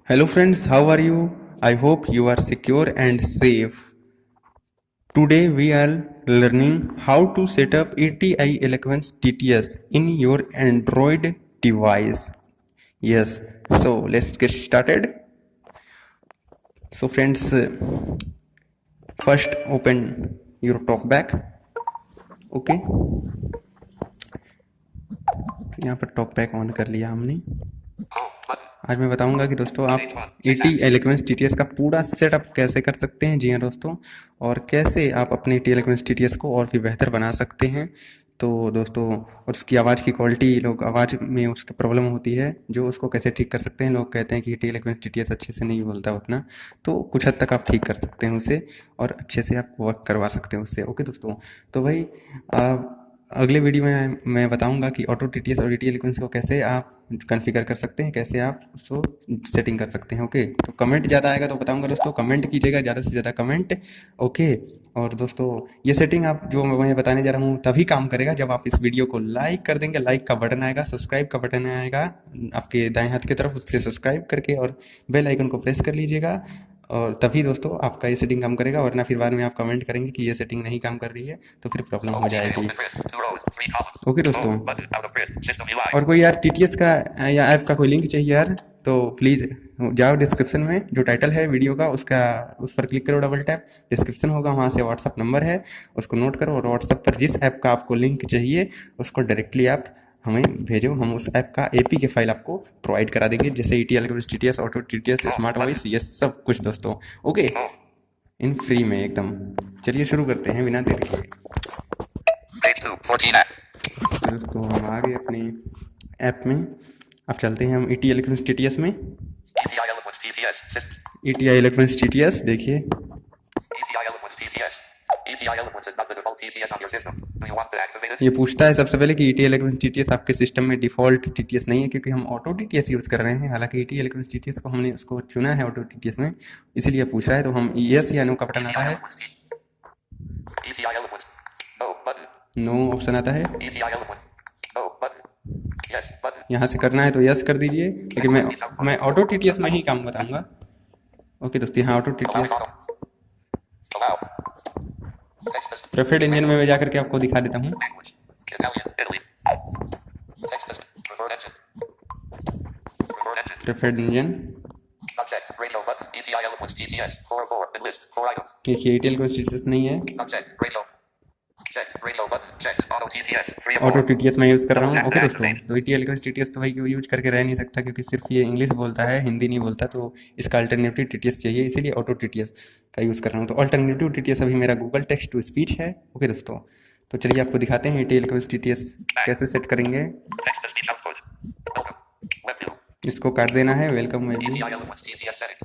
Hello friends, how are you? I hope you are secure and safe. Today we are learning how to set up ETA Eloquence TTS in your Android device. Yes, so let's get started. So friends, first open your talkback. Okay, तो यहाँ पर talkback on कर लिया हमने। आज मैं बताऊंगा कि दोस्तों आप ETA Eloquence TTS का पूरा सेटअप कैसे कर सकते हैं। जी हाँ दोस्तों, और कैसे आप अपने ETA Eloquence TTS को और भी बेहतर बना सकते हैं। तो दोस्तों, और उसकी आवाज़ की क्वालिटी, लोग आवाज़ में उसकी प्रॉब्लम होती है, जो उसको कैसे ठीक कर सकते हैं। लोग कहते हैं कि ETA Eloquence TTS अच्छे से नहीं बोलता उतना, तो कुछ हद तक आप ठीक कर सकते हैं उसे, और अच्छे से आप वर्क करवा सकते हैं उससे। ओके दोस्तों, तो भाई अगले वीडियो में मैं बताऊंगा कि ऑटो टीटीएस और ETA Eloquence को कैसे आप कॉन्फ़िगर कर सकते हैं, कैसे आप उसको सेटिंग कर सकते हैं। ओके, तो कमेंट ज़्यादा आएगा तो बताऊंगा दोस्तों, कमेंट कीजिएगा ज़्यादा से ज़्यादा कमेंट। ओके, और दोस्तों ये सेटिंग आप जो मैं बताने जा रहा हूँ तभी काम करेगा जब आप इस वीडियो को लाइक कर देंगे। लाइक का बटन आएगा, सब्सक्राइब का बटन आएगा आपके दाएं हाथ की तरफ, उससे सब्सक्राइब करके और बेल आइकन को प्रेस कर लीजिएगा, और तभी दोस्तों आपका ये सेटिंग काम करेगा। वरना फिर बाद में आप कमेंट करेंगे कि ये सेटिंग नहीं काम कर रही है, तो फिर प्रॉब्लम हो जाएगी। ओके दोस्तों, और कोई यार TTS का या ऐप का कोई लिंक चाहिए यार, तो प्लीज़ जाओ डिस्क्रिप्शन में, जो टाइटल है वीडियो का उसका, उस पर क्लिक करो, डबल टैप, डिस्क्रिप्शन होगा, वहाँ से व्हाट्सअप नंबर है, उसको नोट करो, और व्हाट्सअप पर जिस ऐप का आपको लिंक चाहिए उसको डायरेक्टली आप हमें भेजो। हम उस ऐप का APK फाइल आपको प्रोवाइड करा देंगे, जैसे ETA Eloquence TTS, auto TTS, smart voice, ये सब कुछ दोस्तों। ओके, इन फ्री में एकदम। चलिए शुरू करते हैं बिना देर के। दोस्तों हम आ गए अपने ऐप में। अब चलते हैं हम ETA Eloquence TTS में। ETA Eloquence TTS देखिए, ये पूछता है सबसे पहले कि ETA Eloquence TTS आपके सिस्टम में डिफ़ॉल्ट TTS नहीं है, क्योंकि हम ऑटो TTS यूज़ कर रहे हैं। हालांकि ETA Eloquence TTS को हमने उसको चुना है ऑटो TTS में, इसलिए पूछ रहा है। तो हम यस या नो का बटन आता है, नो ऑप्शन आता है, यहाँ से करना है तो यस कर दीजिए, लेकिन मैं ऑटो TTS में ही काम बताऊंगा। ओके दोस्तों, यहाँ ऑटो TTS प्रेफर्ड इंजन में मैं जा करके आपको दिखा देता हूँ। प्रेफर्ड इंजन देखिए, ETA Eloquence TTS नहीं है, ऑटो TTS मैं यूज़ कर रहा हूँ। ओके दोस्तों, तो ETA Eloquence TTS तो भाई क्यों यूज करके रह नहीं सकता, क्योंकि सिर्फ ये इंग्लिश बोलता है, हिंदी नहीं बोलता, तो इसका अल्टरनेटिव TTS चाहिए, इसीलिए ऑटो TTS का यूज़ कर रहा हूँ। तो अल्टरनेटिव TTS अभी मेरा गूगल टेक्स्ट टू स्पीच है। ओके दोस्तों, तो चलिए आपको दिखाते हैं ETA Eloquence TTS कैसे सेट करेंगे। इसको काट देना है, वेलकम वेबी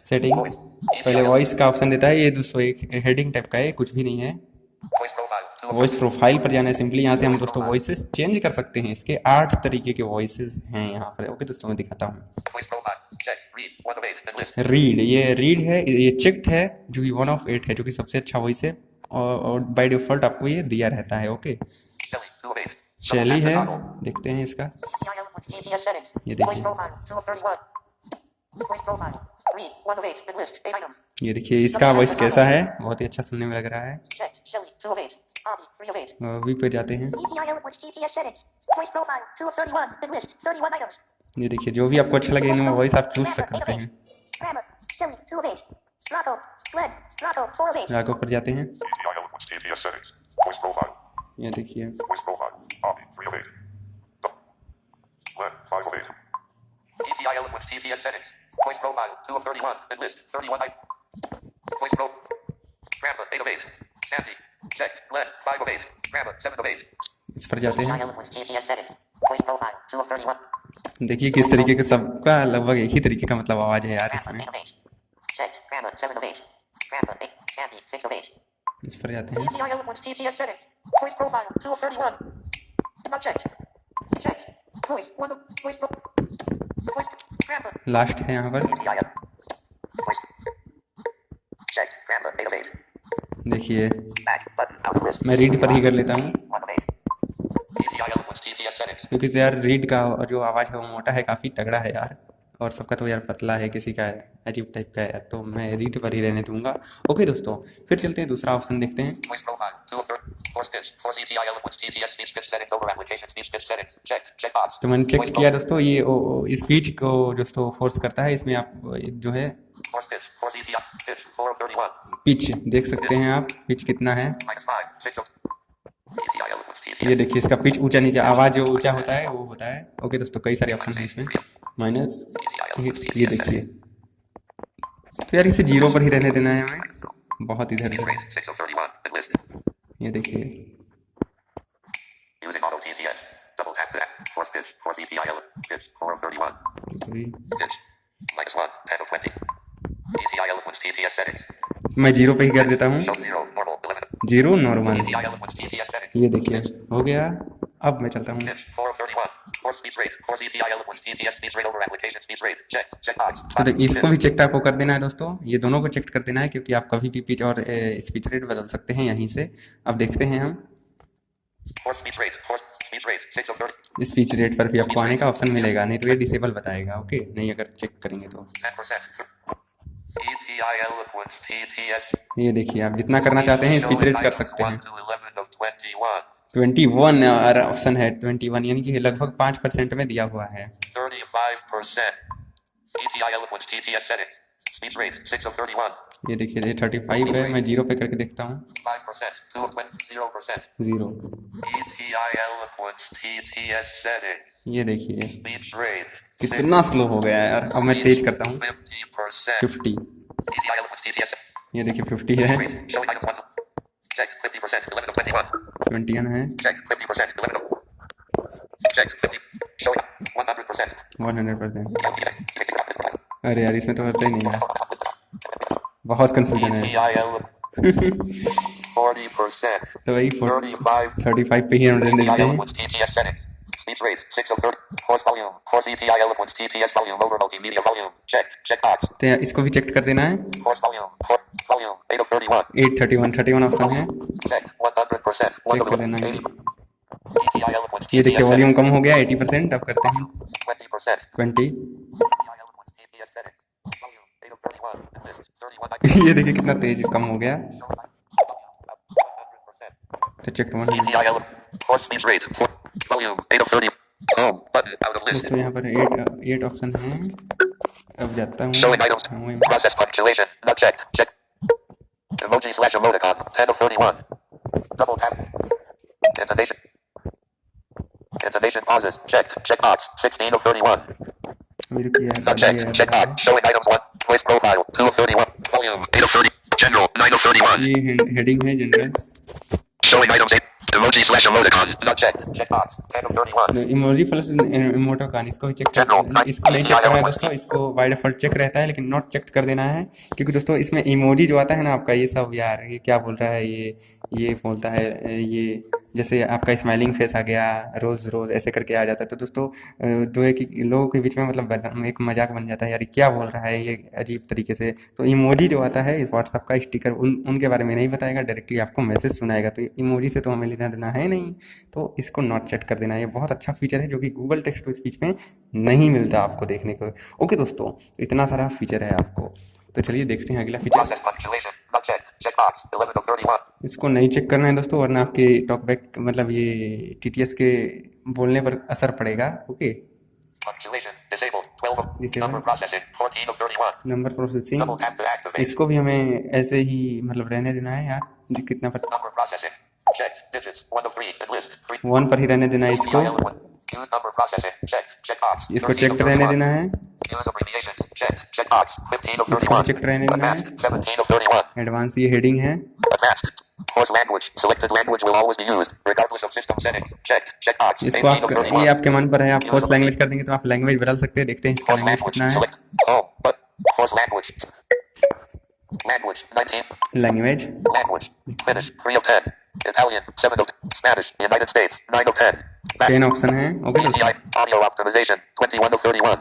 सेटिंग्स। पहले वॉइस का ऑप्शन देता है, ये दोस्तों एक हेडिंग टाइप का है, कुछ भी नहीं है। वॉइस प्रोफाइल पर जाना है सिंपली, यहाँ से हम दोस्तों वॉइसेस चेंज कर सकते हैं। इसके 8 तरीके के वॉइसेस हैं यहाँ पर। ओके दोस्तों, मैं दिखाता हूँ। रीड, ये रीड है, ये चेक्ड है, जो कि 1 of 8 है, जो कि सबसे अच्छा वॉइस है, और बाय डिफॉल्ट आपको ये दिया रहता है। ओके, शैली है, देखते हैं इसका, ये देखिए, ये देखिए इसका वॉइस कैसा है, बहुत ही अच्छा सुनने में लग रहा है। वी पे जाते हैं, ये देखिए, जो भी आपको अच्छा लगे इनमें वॉइस आप चूज सकते हैं। राघव पर जाते हैं, ये देखिए, इस पर जाते हैं, देखिए किस तरीके के, सबका लगभग एक ही तरीके का मतलब आवाज है यार इसमें। इस पर जाते हैं, लास्ट है यहाँ पर, देखिए मैं रीड पर ही कर लेता हूँ, क्योंकि यार रीड का जो आवाज़ है वो मोटा है, काफ़ी तगड़ा है यार, और सबका तो यार पतला है, किसी का अजीब टाइप का है, तो मैं रीड पर ही रहने दूंगा। ओके दोस्तों, फिर चलते हैं दूसरा ऑप्शन देखते हैं। तो मैंने चेक किया दोस्तों, ये स्पीच को दोस्तों फोर्स करता है। इसमें आप जो है पिच देख सकते हैं, आप पिच कितना है। ये देखिए इसका पिच ऊंचा नीचा, आवाज जो ऊंचा होता है वो होता है। ओके दोस्तों, कई सारे ऑप्शन है इसमें। माइनस, ये देखिए। तो यार इसे जीरो पर ही रहने देना है हमें, बहुत इधर उधर। ये देखिए मैं जीरो पे ही कर देता हूँ, जीरो नॉर्मल। ये देखिए हो गया। अब मैं चलता हूँ, तो इसको भी चेक आपको कर देना है दोस्तों, ये दोनों को चेक कर देना है, क्योंकि आप कभी भी पिच और स्पीच रेट बदल सकते हैं यहीं से। अब देखते हैं हम, स्पीच रेट पर भी आपको आने का ऑप्शन मिलेगा, नहीं तो ये डिसेबल बताएगा। ओके, नहीं अगर चेक करेंगे तो ये देखिए आप जितना करना चाहते हैं स्पीच रेट कर सकते हैं। 21 और ऑप्शन है 21, यानी कि लगभग 5% में दिया हुआ है। ये देखिए ये 35 है, मैं जीरो पे करके देखता हूँ। जीरो। ये देखिए कितना स्लो हो गया है यार। अब मैं तेज करता हूँ, 50। ये देखिए 50 है, 21 है, 100%। अरे यार इसमें तो होता ही नहीं यार, बहुत कंफ्यूजन है। तो वही 35 पे ही हम रहने देते हैं। तो इसको भी चेक कर देना है। 831 ऑप्शन है, चेक कर देना है। ये देखिए वॉल्यूम कम हो गया 80%। अब करते हैं 20। ये देखिए कितना तेज कम हो गया। तो चेक 100। दोस्तों यहाँ पर 8 ऑप्शन है। अब जाता हूँ, Intonation pauses. Checked. Checkbox. 16 of 31. Not checked. Checkbox. Showing items 1. Voice profile. 2 of 31. Volume. 8 of 30. General. 9 of 31. ये heading है general. Showing items 8. Emoji slash emoticon. Not checked. Checkbox. 10 of 31. Emoji plus emoticon इसको check कर, इसको नहीं check करना है दोस्तों, इसको बाय डिफॉल्ट चेक रहता है, लेकिन नॉट चेक कर देना है। क्योंकि दोस्तों इसमें इमोजी जो आता है ना आपका, ये सब यार ये क्या बोल रहा है, ये बोलता है, ये जैसे आपका स्माइलिंग फेस आ गया, रोज़ रोज़ ऐसे करके आ जाता है। तो दोस्तों जो है कि लोगों के बीच में मतलब एक मजाक बन जाता है, यार क्या बोल रहा है ये अजीब तरीके से। तो इमोजी जो आता है व्हाट्सअप का स्टिकर, उनके बारे में नहीं बताएगा, डायरेक्टली आपको मैसेज सुनाएगा। तो इमोजी से तो हमें लेना देना है नहीं, तो इसको नॉट चेक कर देना है। ये बहुत अच्छा फीचर है जो कि गूगल टेक्स्ट टू स्पीच में नहीं मिलता आपको देखने को। ओके दोस्तों, इतना सारा फीचर है आपको। तो चलिए देखते हैं अगला फीचर। इसको नहीं चेक करना है दोस्तों, वरना आपके टॉकबैक मतलब ये टीटीएस के बोलने पर असर पड़ेगा। ओके, नंबर प्रोसेसिंग, इसको भी हमें ऐसे ही मतलब रहने देना है यार। कितना पर 1 पर ही रहने देना है इसको। इसको चेक रहने देना है, इसको चेक रहने देना है। एडवांस ये हेडिंग है। इसको आप ये आपके मन पर है, आप फोर्स लैंग्वेज कर देंगे तो आप लैंग्वेज बदल सकते हैं। देखते हैं इसका लैंग्वेज कितना है। Language Finnish 3 of 10, Italian 7 of 10, Spanish United States 9 of 10, 10 option है। ओके दोस्तों, audio optimization 21 of 31,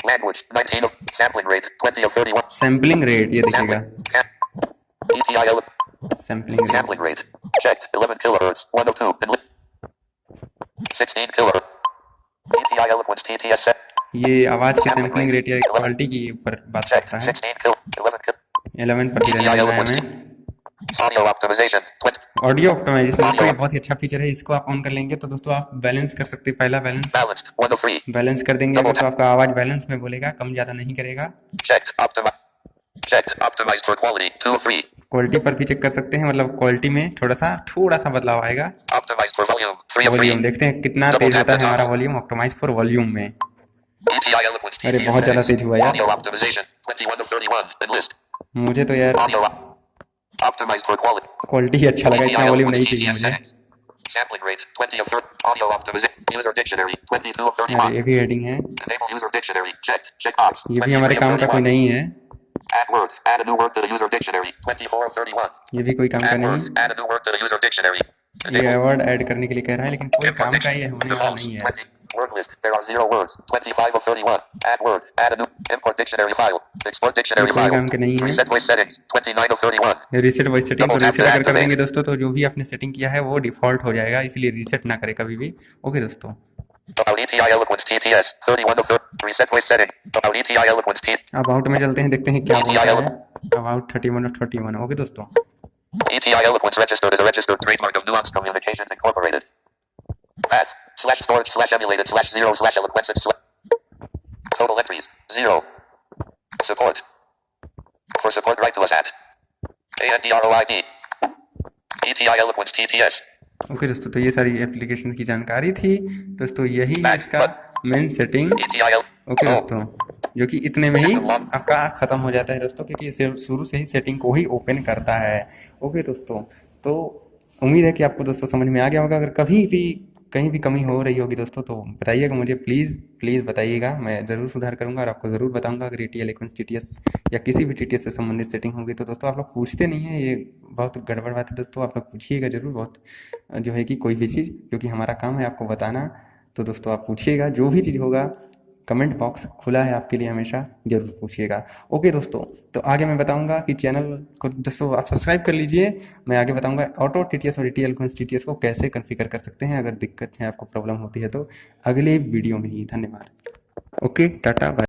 language 19 of, sampling rate 20 of 31, sampling rate ये देखिएगा, sampling rate checked 11 kilohertz 1 of 2, 16 kilohertz ETA Eloquence TTS set. ये आवाज के Sampling sampling rate. Rate या 11. Quality की ऊपर बात Checked. करता है। 16 kill. 11 kill. 11 पर भी रहने ETA देना है Eloquence हमें। Audio optimization. 20. ऑडियो ऑप्टिमाइजेशन दोस्तों Audio ये बहुत ही अच्छा फीचर है, इसको आप ऑन कर लेंगे तो दोस्तों आप बैलेंस कर सकते हैं। पहला बैलेंस balanced. 1 of 3. बैलेंस कर देंगे Double अगर तो tap. आपका आवाज बैलेंस में बोलेगा, कम ज़्यादा नहीं करेगा। Checked. Checked. Optimized for quality. 2 of 3. Quality पर भी चेक कर सकते हैं, मतलब क्वालिटी में थोड़ा सा बदलाव आएगा। Optimized for volume. 3 of 3. Volume देखते हैं कितना Double तेज tap होता to है हमारा toggle. Volume optimise for volume में। ETA Eloquence अरे TTS बहुत ज़्यादा settings. तेज हुआ यार, Audio optimization. 21 of 31. Enlist. मुझे तो यार Audio optimized for quality. Quality ही अच्छा लगा, इतना ETA वॉल्यूम Eloquence नहीं चाहिए TTS मुझे। settings. Sampling rate. 20 of 30. Audio optimization. User dictionary. 22 of अरे 31. ये भी हेडिंग है, Enable user dictionary. Checked. Checkbox. ये भी हमारे 23 of काम का कोई 31. नहीं है। Add word. Add a new word to the user dictionary. 24 of 31. ये भी कोई काम का Add नहीं word. है। Add a new word to the user dictionary. ये Enable. वर्ड ऐड करने के लिए कह रहा है, लेकिन कोई Import काम का dictionary. ये होने वाला Defaults. नहीं है। 20. Word list. There are 0 words. 25 of 31. Add word. Add a new. Import dictionary file. Export ये dictionary कोई file. काम के नहीं है। Reset voice settings. 29 of 31. ये रीसेट वॉइस सेटिंग, तो Double tap रीसेट to अगर कर देंगे activate. दोस्तों तो जो भी आपने सेटिंग किया है वो डिफॉल्ट हो जाएगा, इसलिए रीसेट ना करें कभी भी। ओके दोस्तों, About ETA Eloquence TTS. 31 of 30. Reset voice setting. About ETA Eloquence TTS. About में चलते हैं, देखते हैं क्या ETA बोलता है। Eloquence. अबाउट 31 और 31। ओके दोस्तों, ETA Eloquence registered as a registered trademark of Nuance Communications Incorporated. Path. Slash storage slash emulated slash 0 slash eloquence slash. Total entries. 0. Support. For support, write to us at ANDROID. ETA Eloquence TTS. Okay दोस्तों, तो ये सारी application की जानकारी थी दोस्तों, यही है Back. इसका But main setting. ETA okay Oh. दोस्तों, जो कि इतने में ही System log. आपका ख़त्म हो जाता है दोस्तों, क्योंकि ये शुरू से ही सेटिंग को ही ओपन करता है। ओके दोस्तों, तो उम्मीद है कि आपको दोस्तों समझ में आ गया होगा। अगर कभी भी कहीं भी कमी हो रही होगी दोस्तों तो बताइएगा मुझे, प्लीज़ बताइएगा, मैं ज़रूर सुधार करूँगा और आपको ज़रूर बताऊँगा। अगर ETA Eloquence TTS या किसी भी TTS से संबंधित सेटिंग होगी तो दोस्तों आप लोग पूछते नहीं हैं, ये बहुत गड़बड़ बात है दोस्तों। आप लोग पूछिएगा ज़रूर, बहुत जो है कि कोई भी चीज़, क्योंकि हमारा काम है आपको बताना। तो दोस्तों आप पूछिएगा, जो भी चीज़ होगा कमेंट बॉक्स खुला है आपके लिए, हमेशा ज़रूर पूछिएगा। ओके दोस्तों, तो आगे मैं बताऊंगा कि चैनल को दोस्तों आप सब्सक्राइब कर लीजिए। मैं आगे बताऊंगा ऑटो TTS और ETA Eloquence TTS को कैसे कॉन्फ़िगर कर सकते हैं। अगर दिक्कत है, आपको प्रॉब्लम होती है तो अगले वीडियो में ही। धन्यवाद। Okay, tata bye.